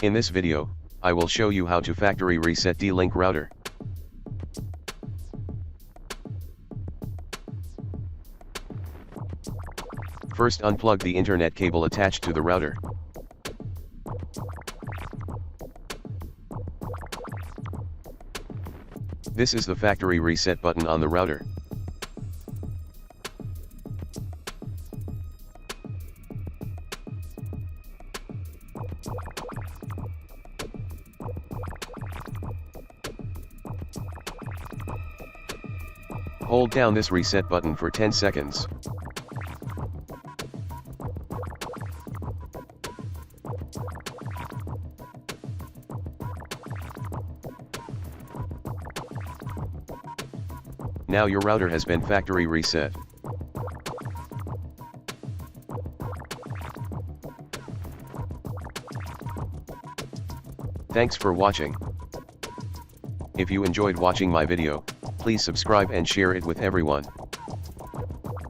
In this video, I will show you how to factory reset dlink router. First, unplug the internet cable attached to the router. This is the factory reset button on the router. Hold down this reset button for 10 seconds. Now your router has been factory reset. Thanks for watching. If you enjoyed watching my video, please subscribe and share it with everyone.